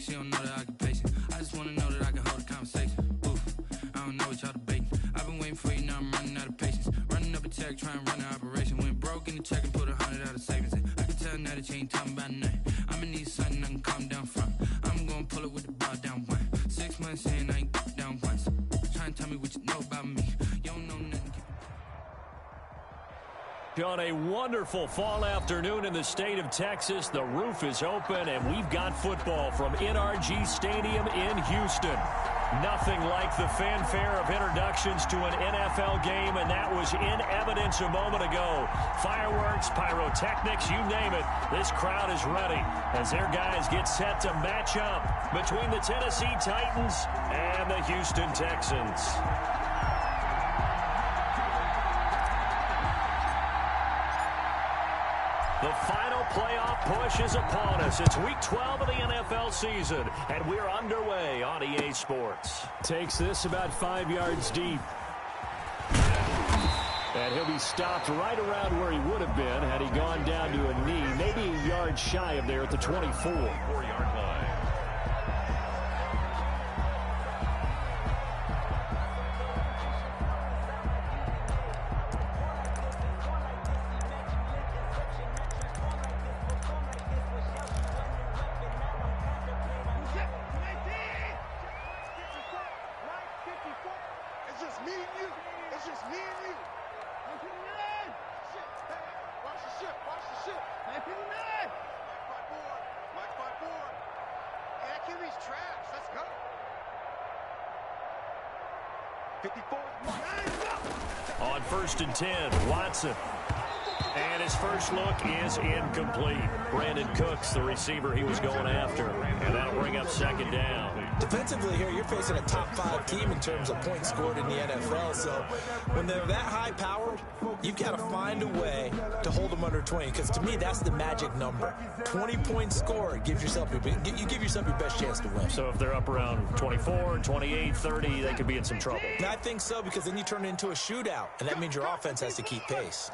she don't know that I can pace it. I just wanna know that I can hold a conversation. Oof, I don't know what y'all debating. I've been waiting for you, now I'm running out of patience. Running up a check, trying to run an operation. Went broke in the check and put 100 out of savings in. I can tell now that you ain't talking about nothing. I'ma need something I can calm down from. I'm gonna pull it with the bow down one. 6 months in, I ain't down once. Trying to tell me what you know about me. You don't know nothing. On a wonderful fall afternoon in the state of Texas, the roof is open, and we've got football from NRG Stadium in Houston. Nothing like the fanfare of introductions to an NFL game, and that was in evidence a moment ago. Fireworks, pyrotechnics, you name it. This crowd is ready as their guys get set to match up between the Tennessee Titans and the Houston Texans. The final playoff push is upon us. It's week 12 of the NFL season, and we're underway on EA Sports. Takes this about 5 yards deep. And he'll be stopped right around where he would have been had he gone down to a knee, maybe a yard shy of there at the 24. 4-yard line. On 1st and 10, Watson. And his first look is incomplete. Brandon Cooks, the receiver he was going after. And that'll bring up 2nd down. Defensively here, you're facing a top-5 team in terms of points scored in the NFL. So when they're that high-powered, you've got to find a way to hold them under 20. Because to me, that's the magic number. 20 points scored, you give yourself your best chance to win. So if they're up around 24, 28, 30, they could be in some trouble. And I think so, because then you turn it into a shootout, and that means your offense has to keep pace.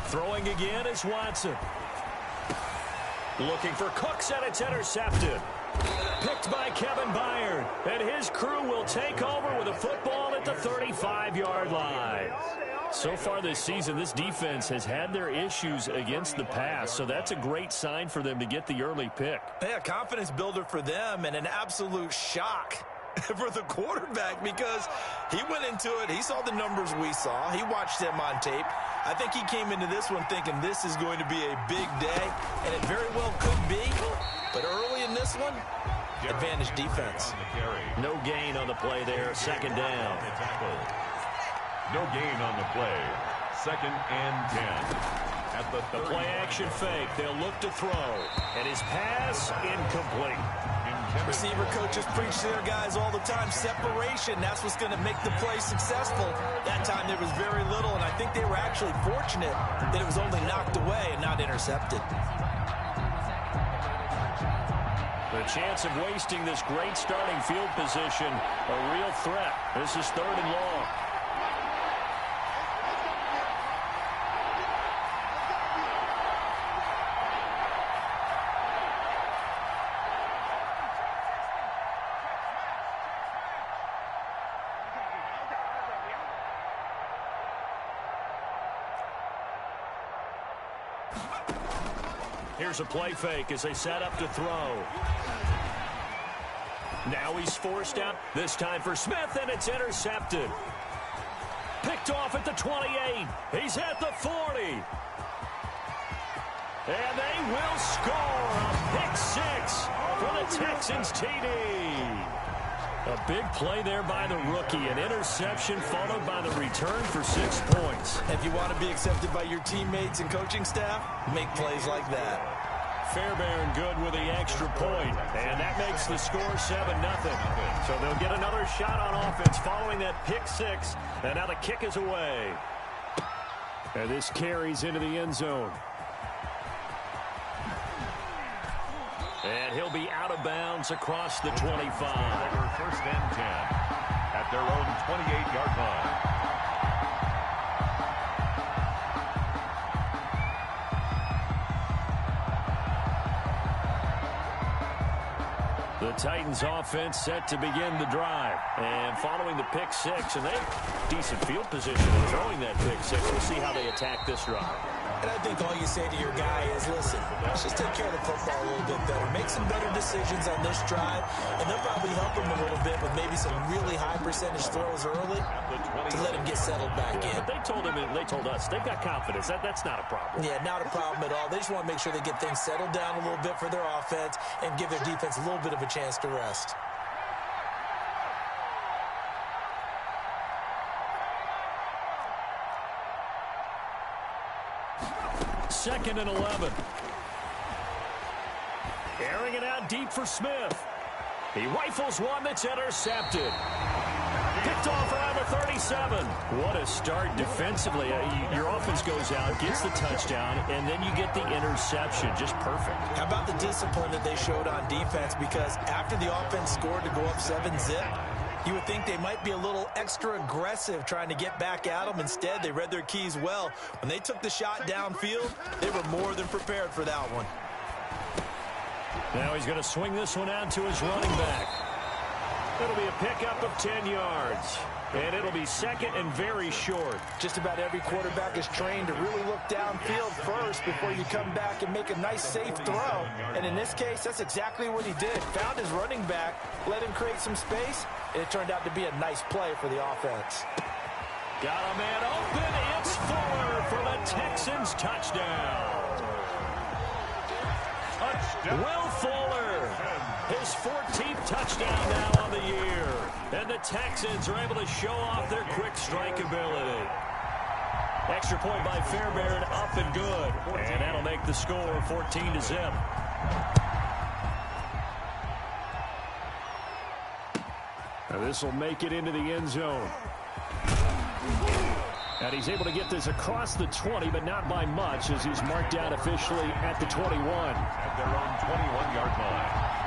Throwing again is Watson. Looking for Cooks, and it's intercepted. Picked by Kevin Byard. And his crew will take over with a football at the 35-yard line. So far this season, this defense has had their issues against the pass, so that's a great sign for them to get the early pick. Yeah, confidence builder for them, and an absolute shock for the quarterback, because he went into it, he saw the numbers we saw, he watched them on tape. I think he came into this one thinking this is going to be a big day, and it very well could be, but early in this one, advantage defense. No gain on the play there, 2nd down. No gain on the play, 2nd and 10. At the play action fake, they'll look to throw, and his pass incomplete. Receiver coaches preach to their guys all the time. Separation, that's what's going to make the play successful. That time there was very little, and I think they were actually fortunate that it was only knocked away and not intercepted. The chance of wasting this great starting field position, a real threat. This is 3rd and long. Here's a play fake as they set up to throw. Now he's forced out, this time for Smith, and it's intercepted. Picked off at the 28. He's at the 40. And they will score a pick 6 for the Texans TD. A big play there by the rookie. An interception followed by the return for 6 points. If you want to be accepted by your teammates and coaching staff, make plays like that. Fairbairn good with the extra point, and that makes the score 7-0. So they'll get another shot on offense following that pick 6, and now the kick is away. And this carries into the end zone. And he'll be out of bounds across the 25. 1st and 10 at their own 28-yard line. The Titans offense set to begin the drive. And following the pick six, and they have decent field position in throwing that pick six. We'll see how they attack this drive. And I think all you say to your guy is, listen, let's just take care of the football a little bit better. Make some better decisions on this drive, and they'll probably help him a little bit with maybe some really high percentage throws early to let him get settled back in. But they told us, they've got confidence. That's not a problem. Yeah, not a problem at all. They just want to make sure they get things settled down a little bit for their offense and give their defense a little bit of a chance to rest. Second and 11. Airing it out deep for Smith. He rifles one that's intercepted. Picked off around the 37. What a start defensively. Your offense goes out, gets the touchdown, and then you get the interception. Just perfect. How about the discipline that they showed on defense? Because after the offense scored to go up 7-zip, you would think they might be a little extra aggressive trying to get back at them. Instead, they read their keys well. When they took the shot downfield, they were more than prepared for that one. Now he's going to swing this one out to his running back. It'll be a pickup of 10 yards. And it'll be second and very short. Just about every quarterback is trained to really look downfield first before you come back and make a nice, safe throw. And in this case, that's exactly what he did. Found his running back, let him create some space, and it turned out to be a nice play for the offense. Got a man open. It's Fuller for the Texans touchdown. Will Fuller, his 14th touchdown now on the year. And the Texans are able to show off their quick strike ability. Extra point by Fairbairn, up and good. And that'll make the score 14-zip. Now this will make it into the end zone. And he's able to get this across the 20, but not by much, as he's marked out officially at the 21. At their own 21-yard line.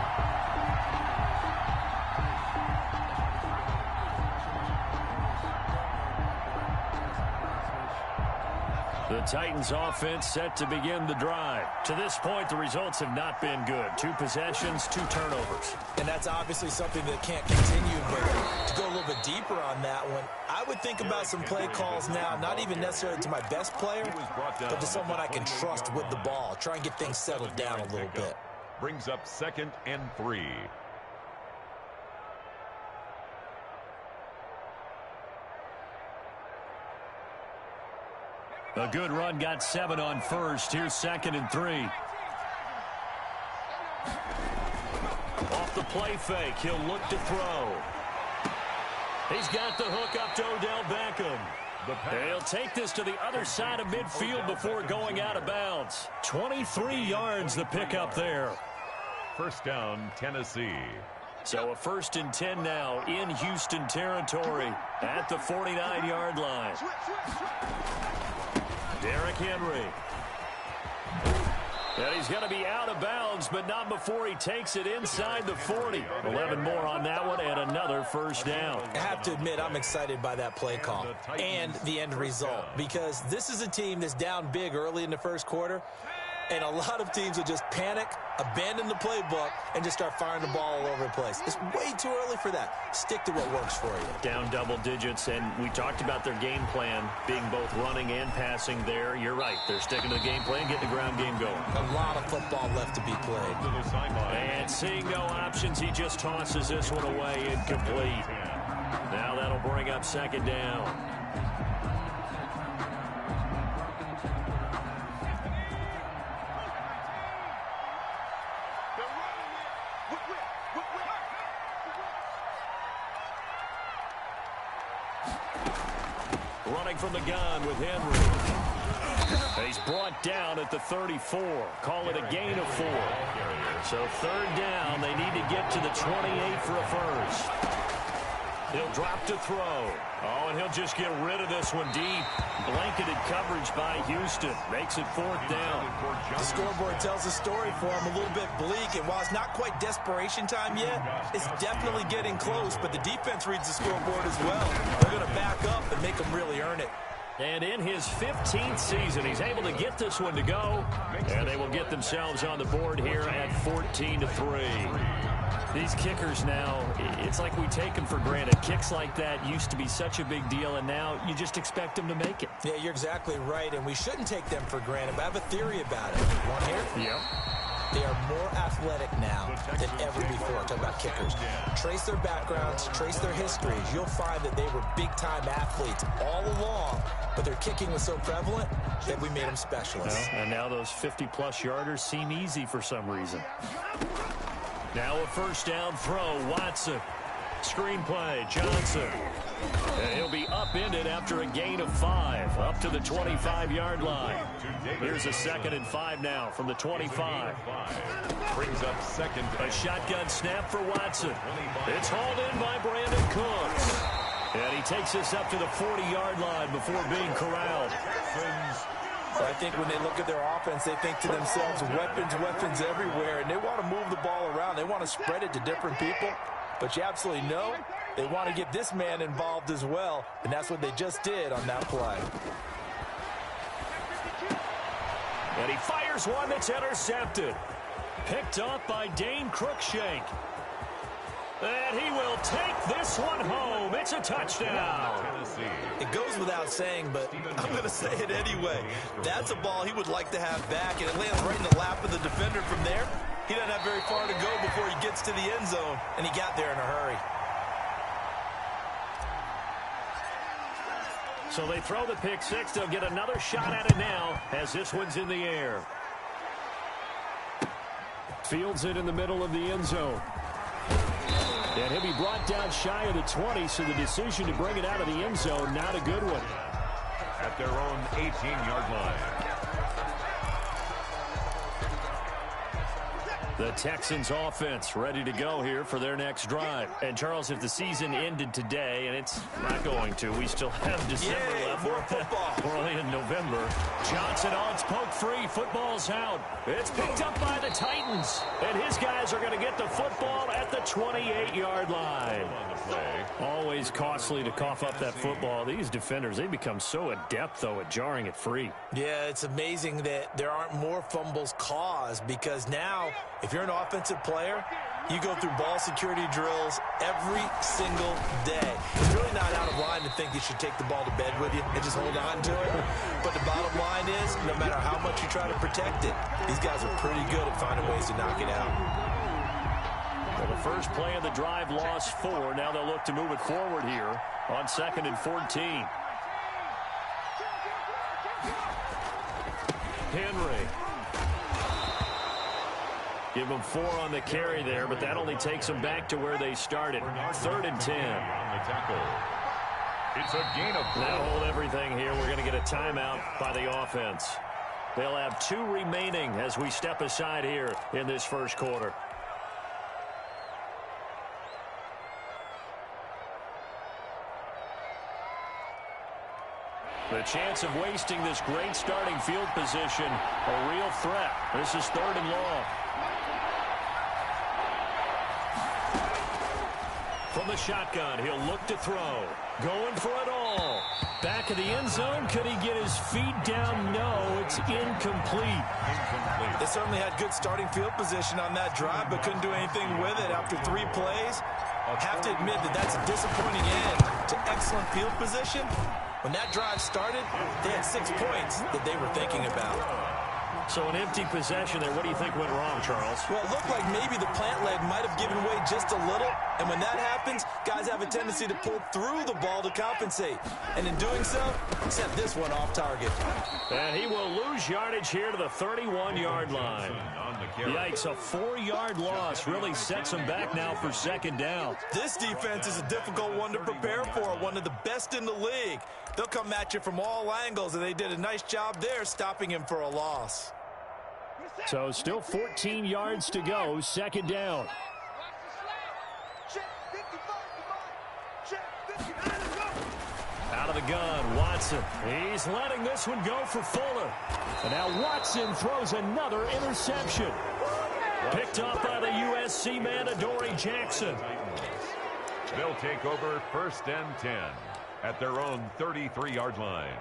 The Titans offense set to begin the drive. To this point, the results have not been good. 2 possessions, 2 turnovers. And that's obviously something that can't continue, but to go a little bit deeper on that one, I would think about some play calls now, not even necessarily to my best player, but to someone I can trust with the ball. Try and get things settled down a little bit. Brings up 2nd and 3. A good run got 7 on first. Here's 2nd and 3. Off the play fake. He'll look to throw. He's got the hook up to Odell Beckham. And he'll take this to the other side of midfield before going out of bounds. 23 yards the pickup there. First down, Tennessee. So a 1st and 10 now in Houston territory at the 49-yard line. Derrick Henry. And he's going to be out of bounds, but not before he takes it inside the 40. 11 more on that one and another first down. I have to admit, I'm excited by that play call and the end result, because this is a team that's down big early in the first quarter, and a lot of teams will just panic, abandon the playbook, and just start firing the ball all over the place. It's way too early for that. Stick to what works for you. Down double digits, and we talked about their game plan being both running and passing there. You're right. They're sticking to the game plan, getting the ground game going. A lot of football left to be played. And seeing no options, he just tosses this one away incomplete. Now that'll bring up 2nd down. Running from the gun with Henry. He's brought down at the 34. Call it a gain of 4. So 3rd down. They need to get to the 28 for a first. He'll drop to throw. Oh, and he'll just get rid of this one deep. Blanketed coverage by Houston. Makes it 4th down. The scoreboard tells a story for him, a little bit bleak. And while it's not quite desperation time yet, it's definitely getting close. But the defense reads the scoreboard as well. They're going to back up and make them really earn it. And in his 15th season, he's able to get this one to go. And they will get themselves on the board here at 14-3. These kickers now, it's like we take them for granted. Kicks like that used to be such a big deal, and now you just expect them to make it. Yeah, you're exactly right, and we shouldn't take them for granted. But I have a theory about it. Want to hear it? Yep. They are more athletic now than ever before. Talk about kickers. Trace their backgrounds, trace their histories. You'll find that they were big-time athletes all along, but their kicking was so prevalent that we made them specialists. Well, and now those 50-plus yarders seem easy for some reason. Now a first down throw, Watson. Screenplay, Johnson. And he'll be upended after a gain of 5, up to the 25-yard line. Here's a 2nd and 5 now from the 25. Brings up second. A shotgun snap for Watson. It's hauled in by Brandon Cooks. And he takes this up to the 40-yard line before being corralled. I think when they look at their offense, they think to themselves, weapons everywhere, and they want to move the ball around. They want to spread it to different people. But you absolutely know they want to get this man involved as well, and that's what they just did on that play. And he fires one that's intercepted. Picked up by Dane Cruikshank. And he will take this one home. It's a touchdown. It goes without saying, but I'm going to say it anyway. That's a ball he would like to have back, and it lands right in the lap of the defender from there. He doesn't have very far to go before he gets to the end zone, and he got there in a hurry. So they throw the pick six. They'll get another shot at it now as this one's in the air. Fields it in the middle of the end zone. And he'll be brought down shy of the 20, so the decision to bring it out of the end zone, not a good one. At their own 18-yard line. The Texans offense ready to go here for their next drive. And, Charles, if the season ended today, and it's not going to, we still have December left. More football. We're only in November. Johnson on, it's poked free. Football's out. It's picked up by the Titans. And his guys are going to get the football at the 28-yard line. Always costly to cough up that football. These defenders, they become so adept, though, at jarring it free. Yeah, it's amazing that there aren't more fumbles caused, because now, if you're an offensive player, you go through ball security drills every single day. It's really not out of line to think you should take the ball to bed with you and just hold on to it. But the bottom line is, no matter how much you try to protect it, these guys are pretty good at finding ways to knock it out. Well, the first play of the drive lost 4. Now they'll look to move it forward here on 2nd and 14. Henry. Give them 4 on the carry there, but that only takes them back to where they started. 3rd and 10. On the tackle. It's a gain of 4. Now hold everything here. We're going to get a timeout by the offense. They'll have 2 remaining as we step aside here in this first quarter. The chance of wasting this great starting field position, a real threat. This is 3rd and long. From the shotgun, he'll look to throw. Going for it all. Back of the end zone. Could he get his feet down? No, it's incomplete. They certainly had good starting field position on that drive, but couldn't do anything with it after 3 plays. Have to admit that that's a disappointing end to excellent field position. When that drive started, they had 6 points that they were thinking about. So an empty possession there. What do you think went wrong, Charles? Well, it looked like maybe the plant leg might have given way just a little. And when that happens, guys have a tendency to pull through the ball to compensate. And in doing so, set this one off target. And he will lose yardage here to the 31-yard line. Yikes, a 4-yard loss really sets him back now for 2nd down. This defense is a difficult one to prepare for, one of the best in the league. They'll come at you from all angles, and they did a nice job there stopping him for a loss. So still 14 yards to go, 2nd down. Out of the gun, Watson. He's letting this one go for Fuller. And now Watson throws another interception. Picked up by the USC man, Adoree Jackson. They'll take over 1st and 10 at their own 33-yard line.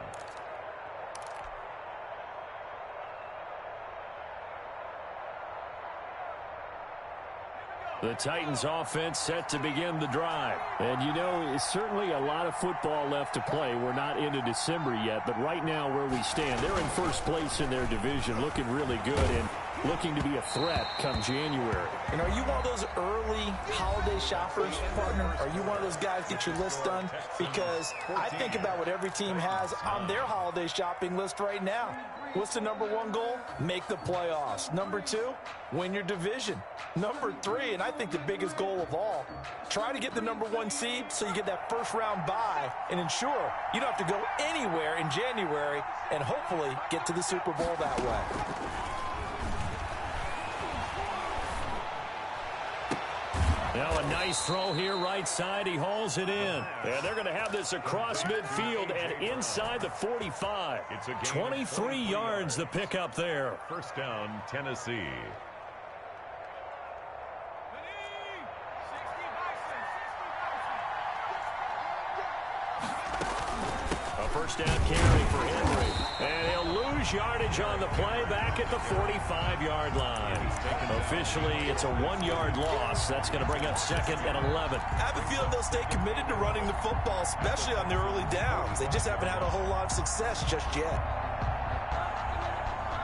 The Titans offense set to begin the drive. And, you know, it's certainly a lot of football left to play. We're not into December yet, but right now where we stand, they're in first place in their division, looking really good and looking to be a threat come January. And are you one of those early holiday shoppers, partner? Are you one of those guys get your list done? Because I think about what every team has on their holiday shopping list right now. What's the number one goal? Make the playoffs. Number two, win your division. Number three, and I think the biggest goal of all, try to get the number one seed so you get that first round bye and ensure you don't have to go anywhere in January and hopefully get to the Super Bowl that way. Now a nice throw here right side. He hauls it in. And they're going to have this across midfield and inside the 45. 23 yards the pickup there. First down, Tennessee. A first down carry for Henry. And he'll lose yardage on the play back at the 45-yard line. Officially, it's a 1-yard loss. That's going to bring up second and 11. I have a feeling they'll stay committed to running the football, especially on the early downs. They just haven't had a whole lot of success just yet.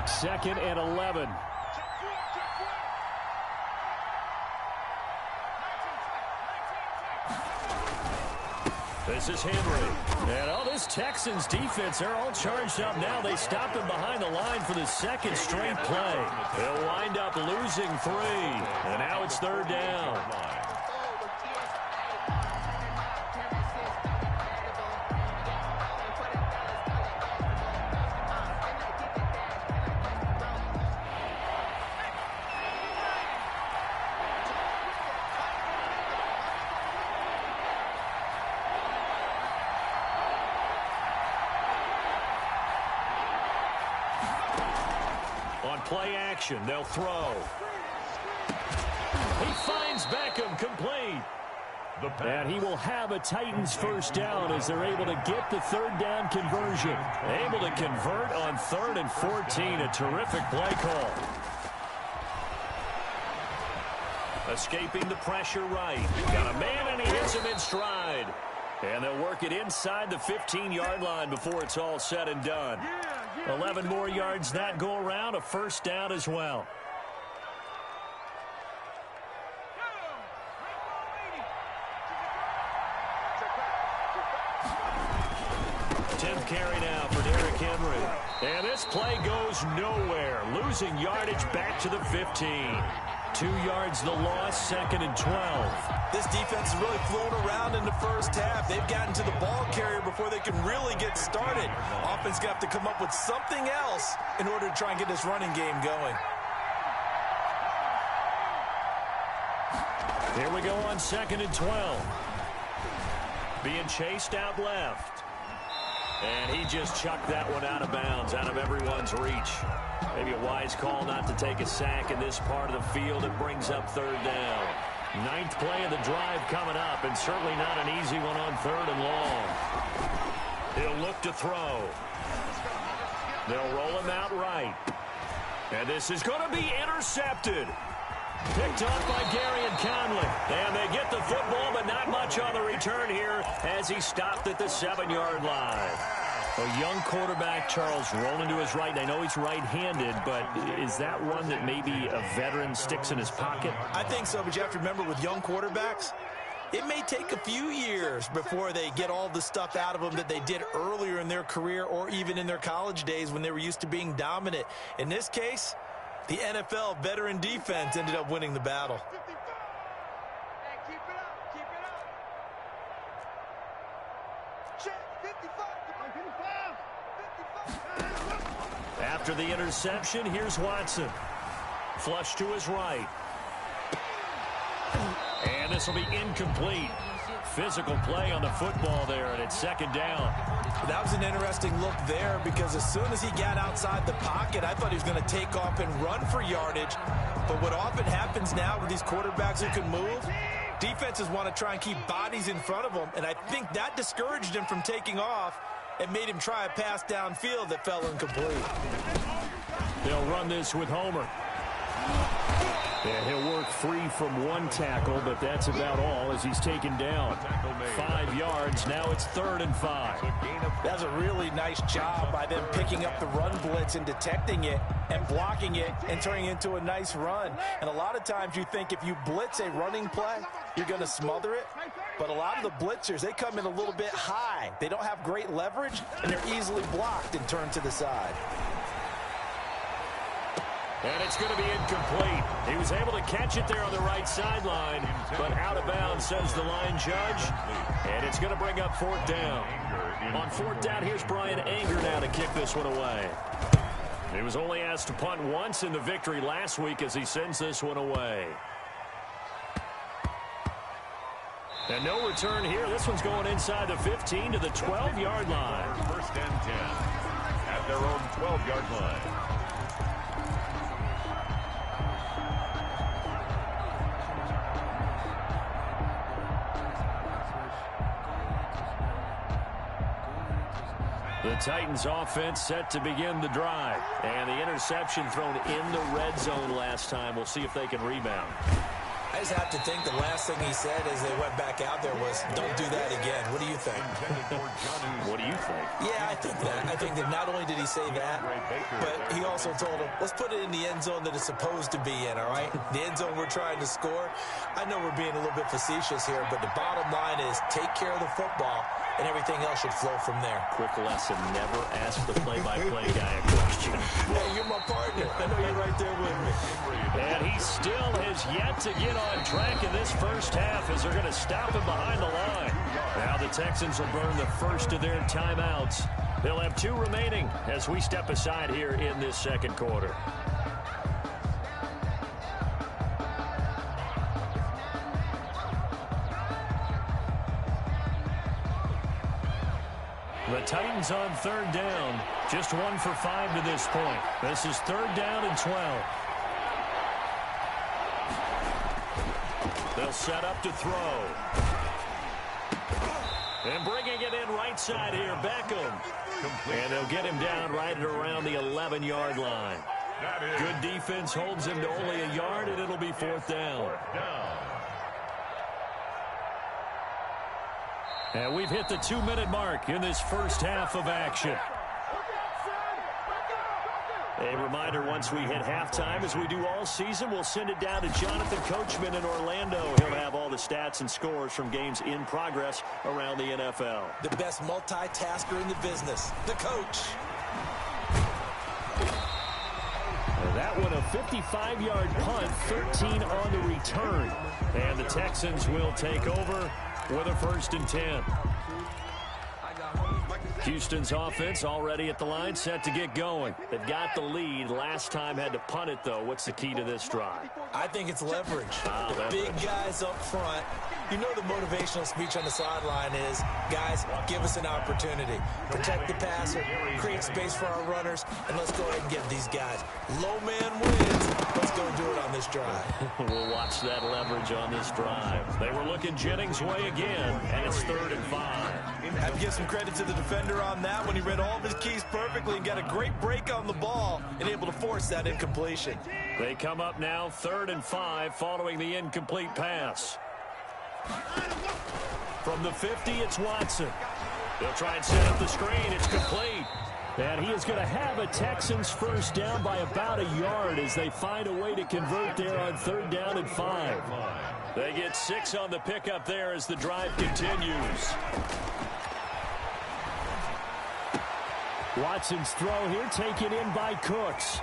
Second and 11. This is Henry. And this Texans defense, they're all charged up now. They stopped him behind the line for the second straight play. They'll wind up losing 3. And now it's third down. Play action. They'll throw. He finds Beckham complete. And he will have a Titans first down as they're able to get the third down conversion. Able to convert on 3rd and 14. A terrific play call. Escaping the pressure right. Got a man and he hits him in stride. And they'll work it inside the 15-yard line before it's all said and done. 11 more yards that go around, a first down as well. Tenth carry now for Derrick Henry. And this play goes nowhere. Losing yardage back to the 15. 2 yards the loss, second and 12. This defense is really flown around in the first half. They've gotten to the ball carrier before they can really get started. Offense going to have to come up with something else in order to try and get this running game going. Here we go on second and 12. Being chased out left. And he just chucked that one out of bounds, out of everyone's reach. Maybe a wise call not to take a sack in this part of the field. It brings up third down. 9th play of the drive coming up, and certainly not an easy one on 3rd and long. He'll look to throw. They'll roll him out right. And this is going to be intercepted. Picked up by Gary and Conley. And they get the football, but not much on the return here as he stopped at the 7-yard line. A young quarterback, Charles, rolling to his right. I know he's right-handed, but is that one that maybe a veteran sticks in his pocket? I think so, but you have to remember with young quarterbacks, it may take a few years before they get all the stuff out of them that they did earlier in their career or even in their college days when they were used to being dominant. In this case, the NFL veteran defense ended up winning the battle. After the interception, here's Watson. Flush to his right. And this will be incomplete. Physical play on the football there, and it's second down. That was an interesting look there because as soon as he got outside the pocket, I thought he was going to take off and run for yardage. But what often happens now with these quarterbacks who can move, defenses want to try and keep bodies in front of them, and I think that discouraged him from taking off and made him try a pass downfield that fell incomplete. They'll run this with Homer. Yeah, he'll work free from one tackle, but that's about all as he's taken down. 5 yards. Now it's 3rd and 5. That's a really nice job by them picking up the run blitz and detecting it and blocking it and turning it into a nice run. And a lot of times you think if you blitz a running play, you're going to smother it. But a lot of the blitzers, they come in a little bit high. They don't have great leverage, and they're easily blocked and turned to the side. And it's going to be incomplete. He was able to catch it there on the right sideline, but out of bounds, says the line judge. And it's going to bring up 4th down. On 4th down, here's Brian Anger now to kick this one away. He was only asked to punt once in the victory last week as he sends this one away. And no return here. This one's going inside the 15 to the 12-yard line. 1st and 10 at their own 12-yard line. The Titans offense set to begin the drive. And the interception thrown in the red zone last time. We'll see if they can rebound. I just have to think the last thing he said as they went back out there was, don't do that again. What do you think? What do you think? Yeah, I think that. I think that not only did he say that, but he also told him, let's put it in the end zone that it's supposed to be in, all right? The end zone we're trying to score. I know we're being a little bit facetious here, but the bottom line is take care of the football, and everything else should flow from there. Quick lesson, never ask the play-by-play guy a question. Hey, you're my partner. I know you're right there with me. And he still has yet to get on track in this first half as they're going to stop him behind the line. Now the Texans will burn the first of their timeouts. They'll have 2 remaining as we step aside here in this second quarter. The Titans on 3rd down. Just 1 for 5 to this point. This is 3rd down and 12. They'll set up to throw. And bringing it in right side here, Beckham. And they'll get him down right at around the 11-yard line. Good defense holds him to only a yard, and it'll be 4th down. And we've hit the 2-minute mark in this first half of action. A reminder, once we hit halftime, as we do all season, we'll send it down to Jonathan Coachman in Orlando. He'll have all the stats and scores from games in progress around the NFL. The best multitasker in the business, the coach. And that one, a 55-yard punt, 13 on the return. And the Texans will take over with a 1st and 10. Houston's offense already at the line, set to get going. They've got the lead. Last time had to punt it, though. What's the key to this drive? I think it's leverage. The big guys up front. You know the motivational speech on the sideline is, guys, give us an opportunity. Protect the passer, create space for our runners, and let's go ahead and get these guys. Low man wins. Let's go do it on this drive. We'll watch that leverage on this drive. They were looking Jennings' way again, and it's 3rd and 5. I have to give some credit to the defender on that when he read all of his keys perfectly and got a great break on the ball and able to force that incompletion. They come up now 3rd and 5 following the incomplete pass. From the 50, it's Watson. They'll try and set up the screen. It's complete. And he is going to have a Texans first down by about a yard as they find a way to convert there on 3rd down and 5. They get 6 on the pickup there as the drive continues. Watson's throw here taken in by Cooks.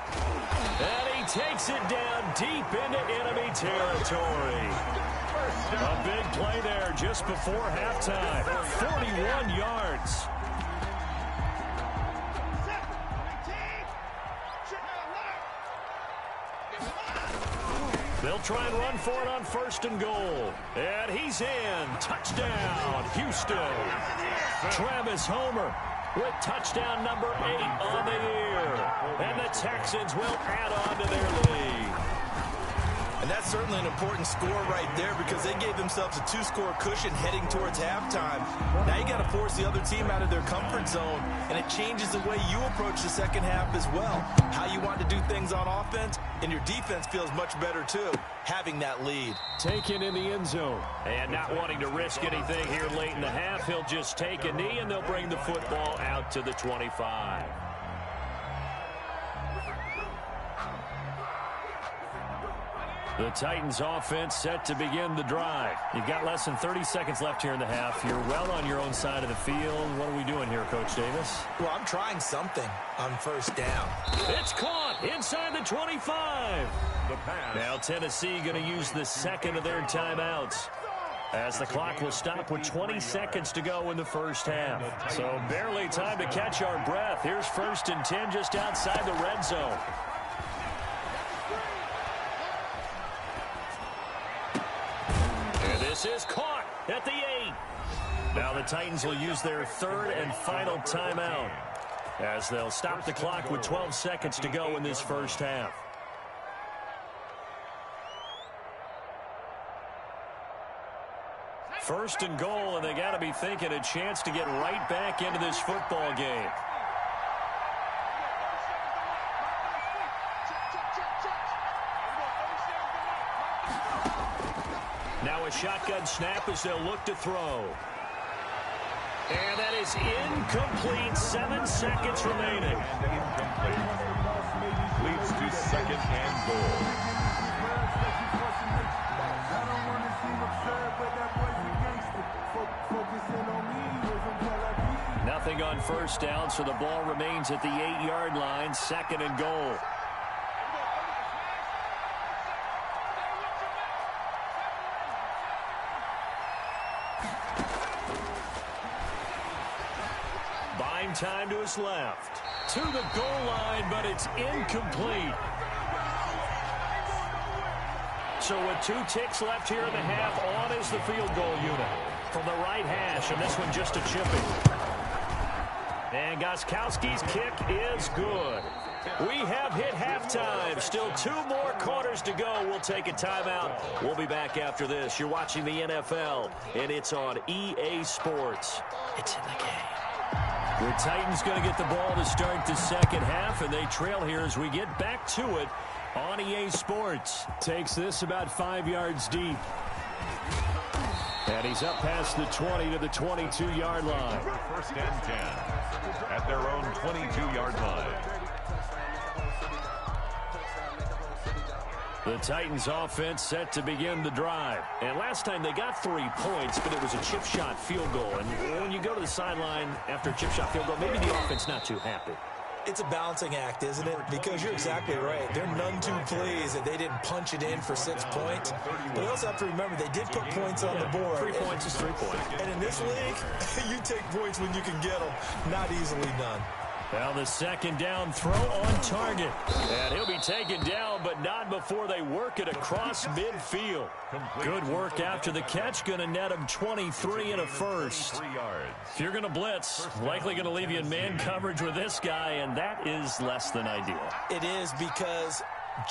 And he takes it down deep into enemy territory. A big play there just before halftime. 41 yards. They'll try and run for it on 1st and goal. And he's in. Touchdown, Houston. Travis Homer with touchdown number 8 on the year. And the Texans will add on to their lead. And And that's certainly an important score right there because they gave themselves a 2-score cushion heading towards halftime. Now you got to force the other team out of their comfort zone, and it changes the way you approach the second half as well. How you want to do things on offense, and your defense feels much better too, having that lead. Taken in the end zone. And not wanting to risk anything here late in the half, he'll just take a knee, and they'll bring the football out to the 25. The Titans offense set to begin the drive. You've got less than 30 seconds left here in the half. You're well on your own side of the field. What are we doing here, Coach Davis? Well, I'm trying something on first down. It's caught inside the 25. Now Tennessee going to use the second of their timeouts, as the clock will stop with 20 seconds to go in the first half. So barely time to catch our breath. Here's 1st and 10 just outside the red zone. This is caught at the 8. Now the Titans will use their 3rd and final timeout, as they'll stop the clock with 12 seconds to go in this first half. First and goal, and they got to be thinking a chance to get right back into this football game. Now a shotgun snap as they'll look to throw. And that is incomplete. 7 seconds remaining. Incomplete. Leads to 2nd and goal. Nothing on first down, so the ball remains at the 8-yard line. 2nd and goal. Buying time to his left. To the goal line, but it's incomplete. So with 2 ticks left here in the half, on is the field goal unit from the right hash, and this one just a chipping. And Gostkowski's kick is good. We have hit halftime. Still 2 more quarters to go. We'll take a timeout. We'll be back after this. You're watching the NFL, and it's on EA Sports. It's in the game. The Titans going to get the ball to start the second half, and they trail here as we get back to it on EA Sports. Takes this about 5 yards deep. And he's up past the 20 to the 22-yard line. 1st and 10 at their own 22-yard line. The Titans offense set to begin the drive. And last time they got 3 points, but it was a chip shot field goal. And when you go to the sideline after a chip shot field goal, maybe the offense not too happy. It's a balancing act, isn't it? Because you're exactly right. They're none too pleased that they didn't punch it in for 6 points. But you also have to remember they did put points on the board. 3 points is 3 points. And in this league, you take points when you can get them. Not easily done. Well, the second down throw on target. And he'll be taken down, but not before they work it across midfield. Good work after the catch. Going to net him 23 and a first. If you're going to blitz, likely going to leave you in man coverage with this guy, and that is less than ideal. It is, because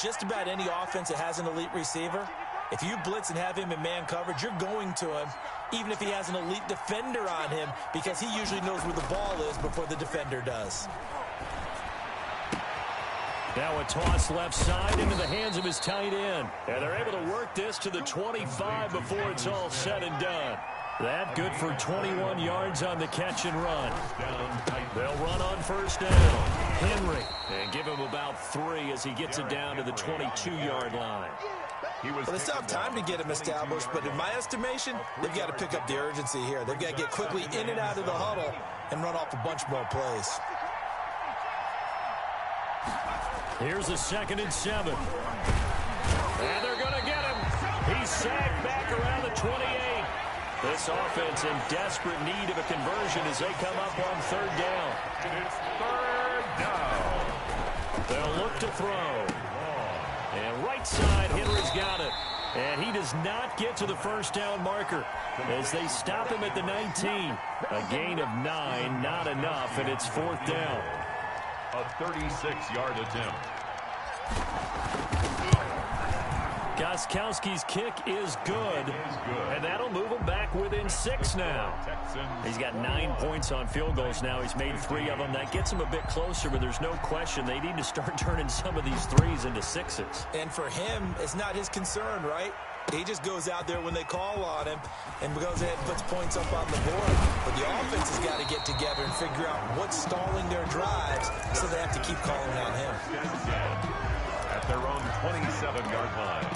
just about any offense that has an elite receiver, if you blitz and have him in man coverage, you're going to him, even if he has an elite defender on him, because he usually knows where the ball is before the defender does. Now a toss left side into the hands of his tight end. And they're able to work this to the 25 before it's all said and done. That good for 21 yards on the catch and run. They'll run on first down. Henry, and give him about 3 as he gets it down to the 22-yard line. Well, they still have time to get him established, but in my estimation, they've got to pick up the urgency here. They've got to get quickly in and out of the huddle and run off a bunch more plays. Here's a 2nd and 7. And they're going to get him. He's sacked back around the 28. This offense in desperate need of a conversion as they come up on 3rd down. It's 3rd down. They'll look to throw. And right side, Henry's got it. And he does not get to the first down marker as they stop him at the 19. A gain of 9, not enough, and it's 4th down. A 36-yard attempt. Gostkowski's kick is good, and that'll move him back within 6 now. He's got 9 points on field goals now. He's made 3 of them. That gets him a bit closer, but there's no question they need to start turning some of these 3s into 6s. And for him, it's not his concern, right? He just goes out there when they call on him and goes ahead and puts points up on the board. But the offense has got to get together and figure out what's stalling their drives, so they have to keep calling on him. At their own 27-yard line.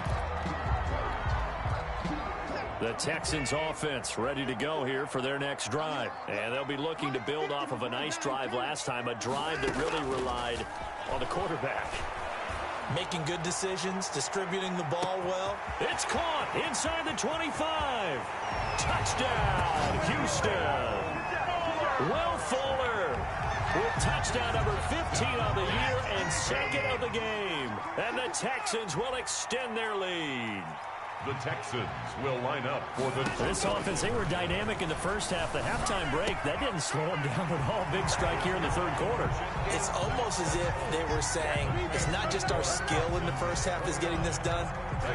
The Texans offense ready to go here for their next drive. And they'll be looking to build off of a nice drive last time, a drive that really relied on the quarterback. Making good decisions, distributing the ball well. It's caught inside the 25. Touchdown, Houston. Will Fuller with touchdown number 15 on the year and 2nd of the game. And the Texans will extend their lead. The Texans will line up for the... This offense, they were dynamic in the first half. The halftime break, that didn't slow them down at all. Big strike here in the 3rd quarter. It's almost as if they were saying, it's not just our skill in the first half that's getting this done,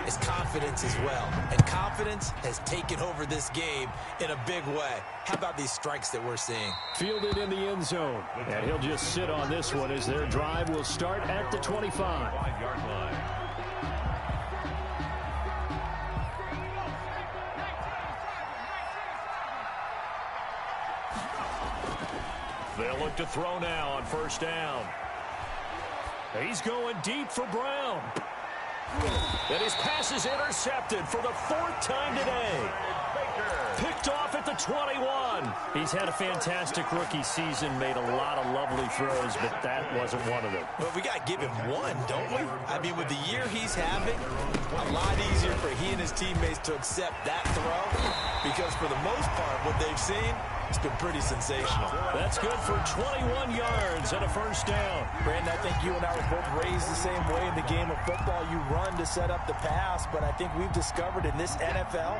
it's confidence as well. And confidence has taken over this game in a big way. How about these strikes that we're seeing? Fielded in the end zone. And he'll just sit on this one as their drive will start at the 25. 5-yard line. They'll look to throw now on 1st down. He's going deep for Brown. And his pass is intercepted for the 4th time today. Picked off at the 21. He's had a fantastic rookie season, made a lot of lovely throws, but that wasn't one of them. Well, we got to give him one, don't we? I mean, with the year he's having, a lot easier for he and his teammates to accept that throw, because for the most part, what they've seen, it's been pretty sensational. That's good for 21 yards and a 1st down. Brandon, I think you and I were both raised the same way in the game of football. You run to set up the pass, but I think we've discovered in this NFL,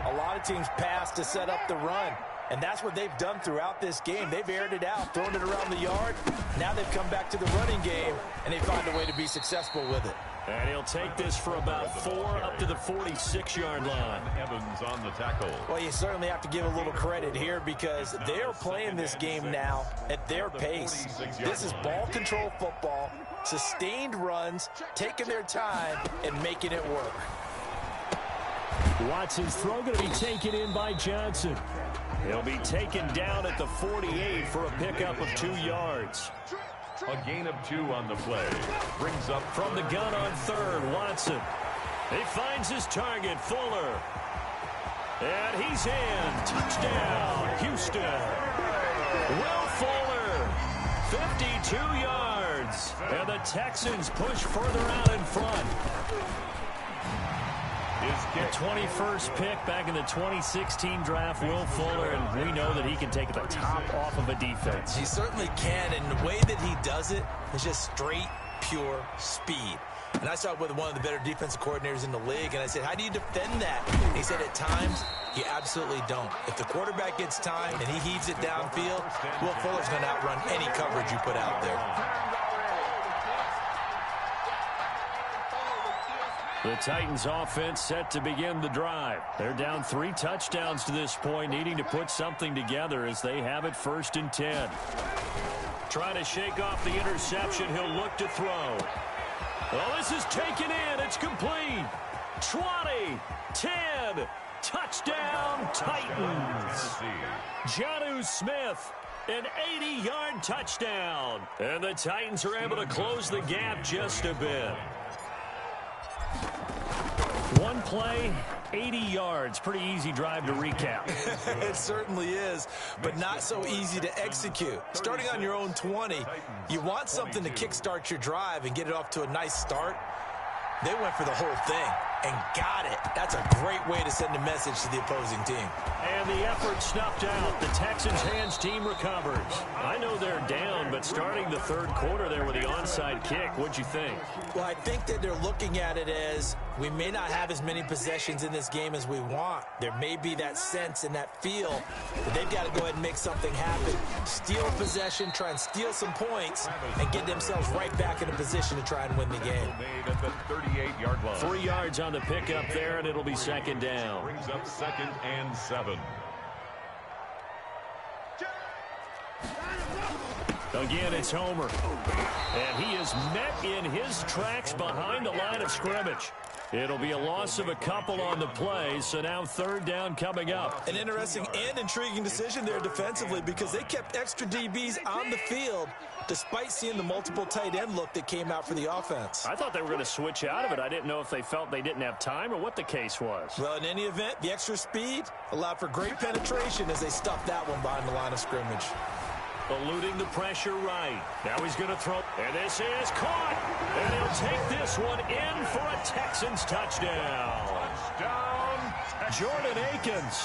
a lot of teams pass to set up the run. And that's what they've done throughout this game. They've aired it out, thrown it around the yard. Now they've come back to the running game, and they find a way to be successful with it. And he'll take this for about 4 up to the 46-yard line. Evans on the tackle. Well, you certainly have to give a little credit here because they're playing this game now at their pace. This is ball control football, sustained runs, taking their time, and making it work. Watson's throw going to be taken in by Johnson. He'll be taken down at the 48 for a pickup of 2 yards. A gain of 2 on the play. Brings up from the gun on 3rd, Watson. He finds his target, Fuller. And he's in. Touchdown, Houston. Will Fuller, 52 yards. And the Texans push further out in front. The 21st pick back in the 2016 draft, Will Fuller, and we know that he can take the top off of a defense. He certainly can, and the way that he does it is just straight, pure speed. And I saw it with one of the better defensive coordinators in the league, and I said, how do you defend that? And he said, at times, you absolutely don't. If the quarterback gets time and he heaves it downfield, Will Fuller's going to outrun any coverage you put out there. The Titans offense set to begin the drive. They're down 3 touchdowns to this point, needing to put something together as they have it 1st and 10. Trying to shake off the interception. He'll look to throw. Well, this is taken in. It's complete. 20, 10, touchdown Titans. Jonnu Smith, an 80-yard touchdown. And the Titans are able to close the gap just a bit. One play, 80 yards. Pretty easy drive to recap. It certainly is, but not so easy to execute. Starting on your own 20, you want something to kickstart your drive and get it off to a nice start. They went for the whole thing and got it. That's a great way to send a message to the opposing team. And the effort snuffed out. The Texans' hands team recovers. I know they're down, but starting the 3rd quarter there with the onside kick, what'd you think? Well, I think that they're looking at it as we may not have as many possessions in this game as we want. There may be that sense and that feel, but they've got to go ahead and make something happen. Steal possession, try and steal some points, and get themselves right back in a position to try and win the game. 38-yard line. 3 yards on on the pickup there, and it'll be second down. Brings up 2nd and 7. Again, it's Homer. And he is met in his tracks behind the line of scrimmage. It'll be a loss of a couple on the play, so now third down coming up. An interesting and intriguing decision there defensively because they kept extra DBs on the field despite seeing the multiple tight end look that came out for the offense. I thought they were going to switch out of it. I didn't know if they felt they didn't have time or what the case was. Well, in any event, the extra speed allowed for great penetration as they stuffed that one behind the line of scrimmage. Eluding the pressure right. Now he's going to throw. And this is caught. And he'll take this one in for a Texans touchdown. Jordan Akins,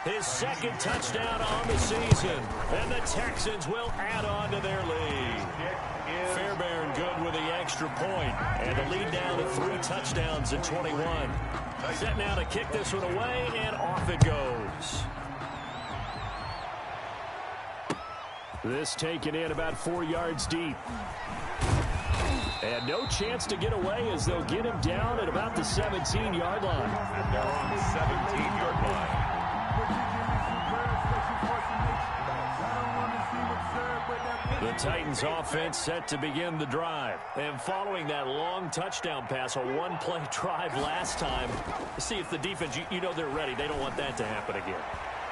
his second touchdown on the season. And the Texans will add on to their lead. Fairbairn good with the extra point. And the lead down to 3 touchdowns at 21. Set now to kick this one away, and off it goes. This taken in about 4 yards deep. And no chance to get away as they'll get him down at about the 17-yard line. And they're on the 17-yard line. The Titans offense set to begin the drive. And following that long touchdown pass, a one-play drive last time, see if the defense, you know they're ready. They don't want that to happen again.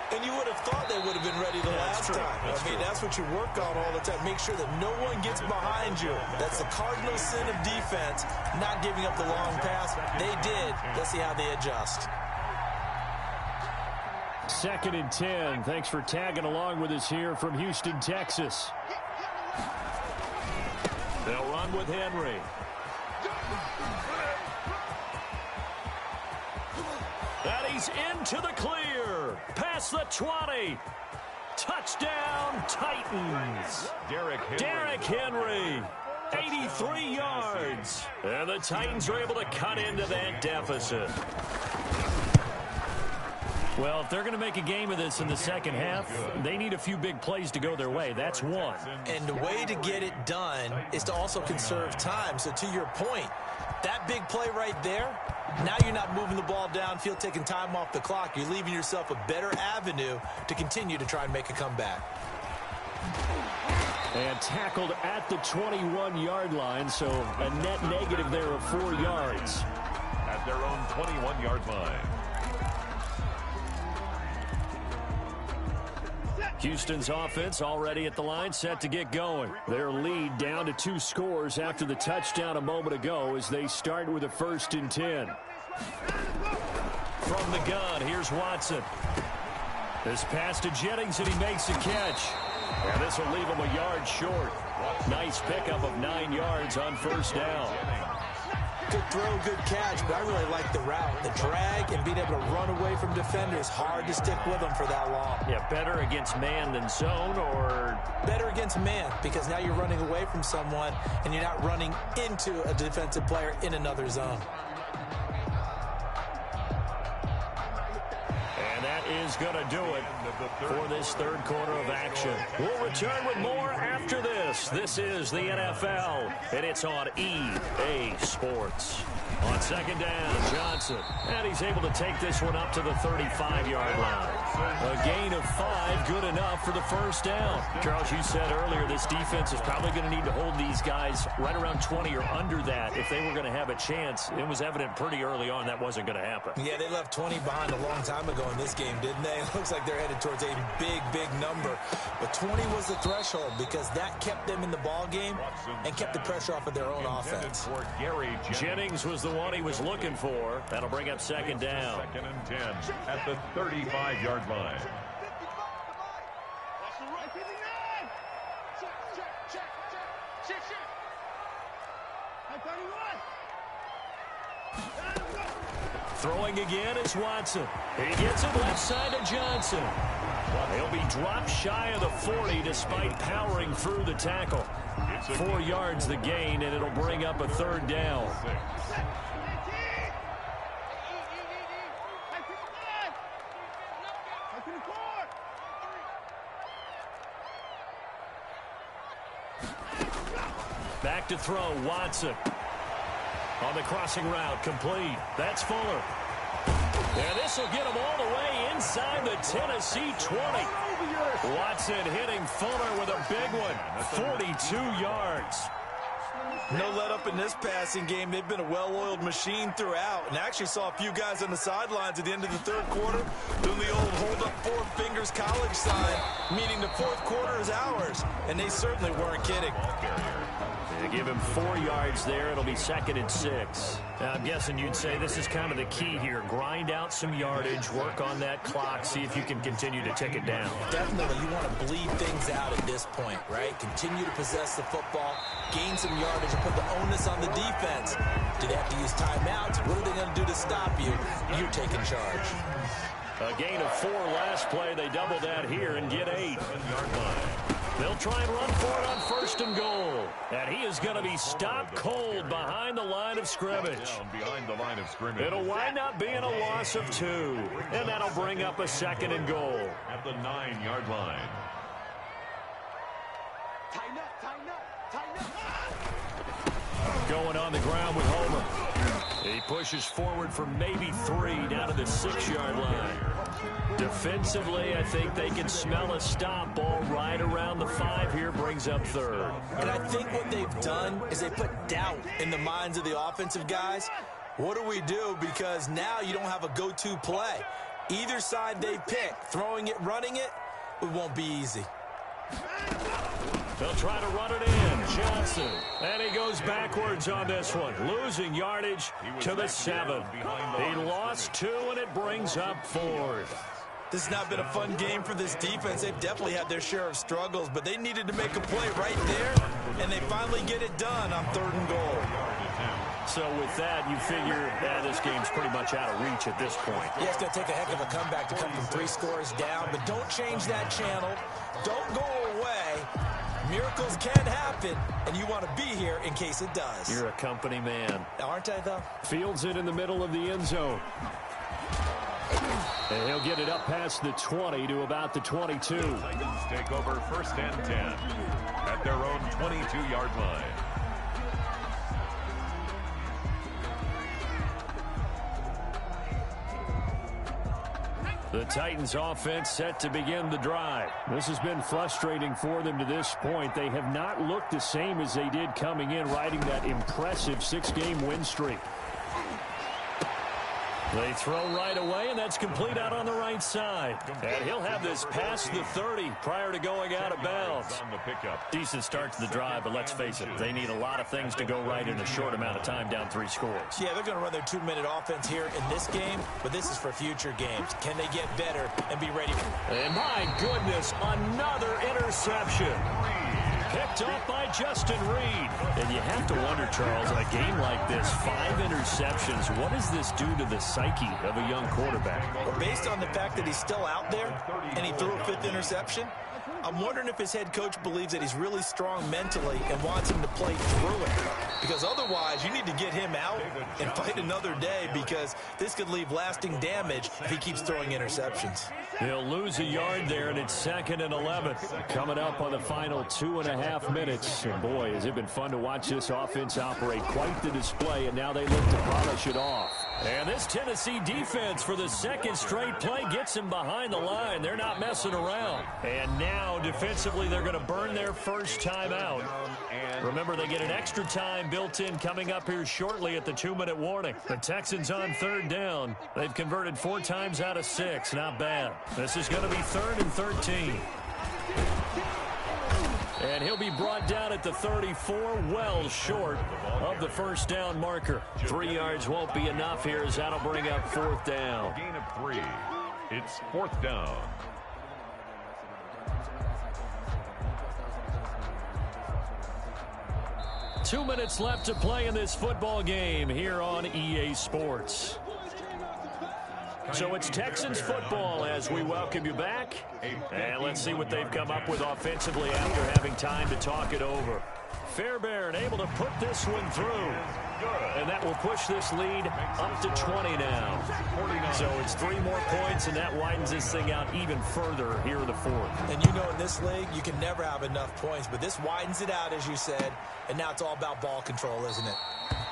And you would have thought they would have been ready the last time. That's what you work on all the time. Make sure that no one gets behind you. That's the cardinal sin of defense, not giving up the long pass. They did. Let's see how they adjust. 2nd and 10. Thanks for tagging along with us here from Houston, Texas. They'll run with Henry. And he's into the clear. Past the 20. Touchdown, Titans. Derrick Henry. 83 yards. And the Titans are able to cut into that deficit. Well, if they're going to make a game of this in the second half, they need a few big plays to go their way. That's one. And the way to get it done is to also conserve time. So to your point, that big play right there, now you're not moving the ball downfield, taking time off the clock. You're leaving yourself a better avenue to continue to try and make a comeback. And tackled at the 21-yard line, so a net negative there of 4 yards. At their own 21-yard line. Houston's offense already at the line, set to get going. Their lead down to 2 scores after the touchdown a moment ago as they start with a 1st and 10. From the gun, here's Watson. This pass to Jennings, and he makes a catch. And this will leave him a yard short. Nice pickup of 9 yards on 1st down. Good throw, good catch, but I really like the route. The drag and being able to run away from defenders. Hard to stick with them for that long. Yeah, better against man than zone, or? Better against man, because now you're running away from someone and you're not running into a defensive player in another zone. And that is going to do it for this third quarter of action. We'll return with more after this. This is the NFL, and it's on EA Sports. On 2nd down, Johnson. And he's able to take this one up to the 35-yard line. A gain of 5, good enough for the 1st down. Charles, you said earlier this defense is probably going to need to hold these guys right around 20 or under that if they were going to have a chance. It was evident pretty early on that wasn't going to happen. Yeah, they left 20 behind a long time ago in this game, didn't they? It looks like they're headed towards a big, big number. But 20 was the threshold because that kept them in the ball game and kept the pressure off of their own offense. Jennings was the one he was looking for. That'll bring up 2nd down. 2nd and 10 at the 35-yard line. Throwing again is Watson. He gets it left side to Johnson. He'll be dropped shy of the 40 despite powering through the tackle. 4 yards the gain, and it'll bring up a 3rd down. Back to throw, Watson. On the crossing route, complete. That's Fuller. And this will get him all the way inside the Tennessee 20. Watson hitting Fuller with a big one. 42 yards. No let up in this passing game. They've been a well-oiled machine throughout. And I actually saw a few guys on the sidelines at the end of the third quarter doing the old hold up four fingers college sign, meaning the fourth quarter is ours. And they certainly weren't kidding. They give him 4 yards there. It'll be 2nd and 6. Now, I'm guessing you'd say this is kind of the key here. Grind out some yardage, work on that clock, see if you can continue to tick it down. Definitely, you want to bleed things out at this point, right? Continue to possess the football, gain some yardage, and put the onus on the defense. Do they have to use timeouts? What are they going to do to stop you? You're taking charge. A gain of 4 last play. They double that here and get 8. They'll try and run for it on 1st and goal. And he is going to be stopped cold behind the line of scrimmage. It'll wind up being a loss of 2. And that'll bring up a 2nd and goal. At the 9-yard line. Going on the ground with Homer. He pushes forward for maybe 3 down to the 6-yard line. Defensively, I think they can smell a stop ball right around the 5 here, brings up 3rd. And I think what they've done is they put doubt in the minds of the offensive guys. What do we do? Because now you don't have a go-to play. Either side they pick, throwing it, running it, it won't be easy. They'll try to run it in. Johnson. And he goes backwards on this one. Losing yardage to the 7. He lost 2, and it brings up 4th. This has not been a fun game for this defense. They've definitely had their share of struggles, but they needed to make a play right there, and they finally get it done on 3rd and goal. So with that, you figure this game's pretty much out of reach at this point. Yeah, it's going to take a heck of a comeback to come from 3 scores down, but don't change that channel. Don't go away. Miracles can happen, and you want to be here in case it does. You're a company man. Aren't I, though? Fields it in the middle of the end zone. And he'll get it up past the 20 to about the 22. Titans take over 1st and 10 at their own 22-yard line. The Titans offense set to begin the drive. This has been frustrating for them to this point. They have not looked the same as they did coming in, riding that impressive 6-game win streak. They throw right away, and that's complete out on the right side. And he'll have this past the 30 prior to going out of bounds. Decent start to the drive, but let's face it, they need a lot of things to go right in a short amount of time down 3 scores. Yeah, they're going to run their 2-minute offense here in this game, but this is for future games. Can they get better and be ready? And my goodness, another interception. Picked off by Justin Reed. And you have to wonder, Charles, in a game like this, 5 interceptions, what does this do to the psyche of a young quarterback? Well, based on the fact that he's still out there and he threw a 5th interception, I'm wondering if his head coach believes that he's really strong mentally and wants him to play through it. Because otherwise, you need to get him out and fight another day, because this could leave lasting damage if he keeps throwing interceptions. He'll lose a yard there, and it's 2nd and 11. Coming up on the final 2.5 minutes. And boy, has it been fun to watch this offense operate. Quite the display, and now they look to polish it off. And this Tennessee defense for the 2nd straight play gets him behind the line. They're not messing around. And now, defensively, they're going to burn their first time out. Remember, they get an extra time built in coming up here shortly at the 2-minute warning. The Texans on 3rd down. They've converted 4 times out of 6. Not bad. This is going to be 3rd and 13. And he'll be brought down at the 34, well short of the first down marker. 3 yards won't be enough here, as that'll bring up 4th down. Gain of 3. It's 4th down. Two minutes left to play in this football game here on EA Sports. So it's Texans football as we welcome you back. And let's see what they've come up with offensively after having time to talk it over. Fairbairn able to put this one through. And that will push this lead up to 20 now. So it's 3 more points, and that widens this thing out even further here in the 4th. And you know, in this league, you can never have enough points, but this widens it out, as you said, and now it's all about ball control, isn't it?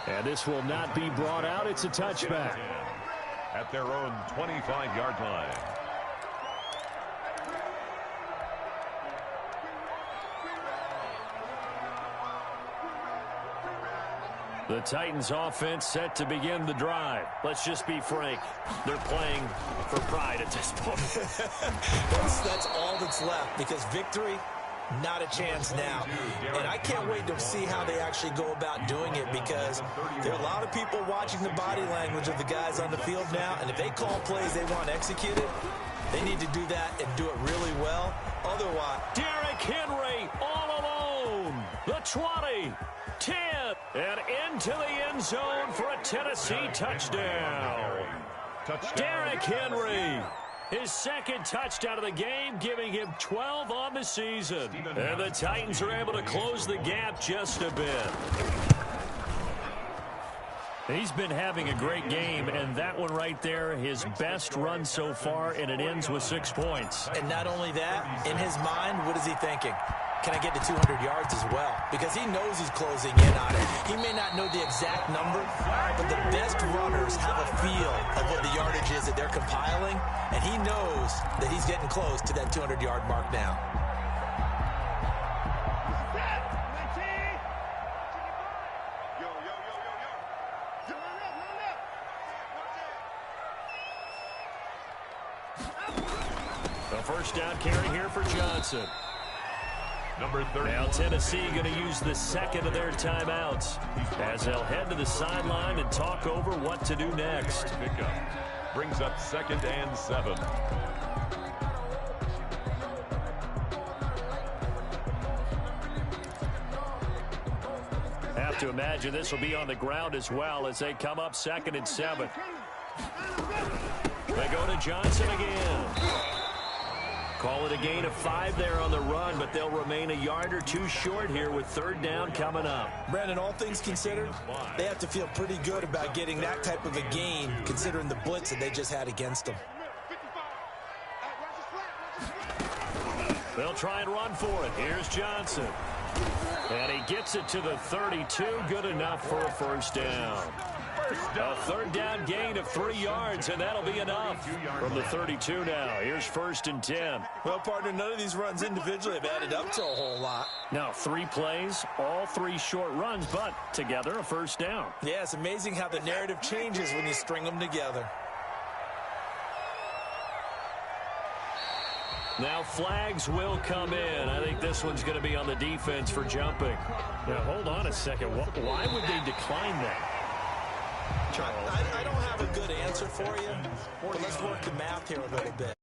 And this will not be brought out. It's a touchback. At their own 25-yard line. The Titans offense set to begin the drive. Let's just be frank. They're playing for pride at this point. That's all that's left, because victory, not a chance now. And I can't wait to see how they actually go about doing it, because there are a lot of people watching the body language of the guys on the field now, and if they call plays they want executed, they need to do that and do it really well. Otherwise, Derrick Henry all alone. The 20, 10, and into the end zone for a Tennessee touchdown. Derrick Henry, his second touchdown of the game, giving him 12 on the season. And the Titans are able to close the gap just a bit. He's been having a great game, and that one right there, his best run so far, and it ends with 6 points. and not only that, in his mind, what is he thinking? Can I get to 200 yards as well? Because he knows he's closing in on it. He may not know the exact number, but the best runners have a feel of what the yardage is that they're compiling, and he knows that he's getting close to that 200-yard mark now. A first down carry here for Johnson. Number 30. Now Tennessee going to use the second of their timeouts as they'll head to the sideline and talk over what to do next. Pickup brings up 2nd and 7. Have to imagine this will be on the ground as well as they come up 2nd and 7. They go to Johnson again. Call it a gain of 5 there on the run, but they'll remain a yard or two short here with 3rd down coming up. Brandon, all things considered, they have to feel pretty good about getting that type of a gain, considering the blitz that they just had against them. They'll try and run for it. Here's Johnson. And he gets it to the 32. Good enough for a first down. A 3rd down gain of 3 yards, and that'll be enough. From the 32 now, here's 1st and 10. Well, partner, none of these runs individually have added up to a whole lot. Now 3 plays, all 3 short runs, but together a first down. Yeah, it's amazing how the narrative changes when you string them together. Now flags will come in. I think this one's going to be on the defense for jumping. Now hold on a second. Why would they decline that? I don't have a good answer for you, but let's work the math here a little bit.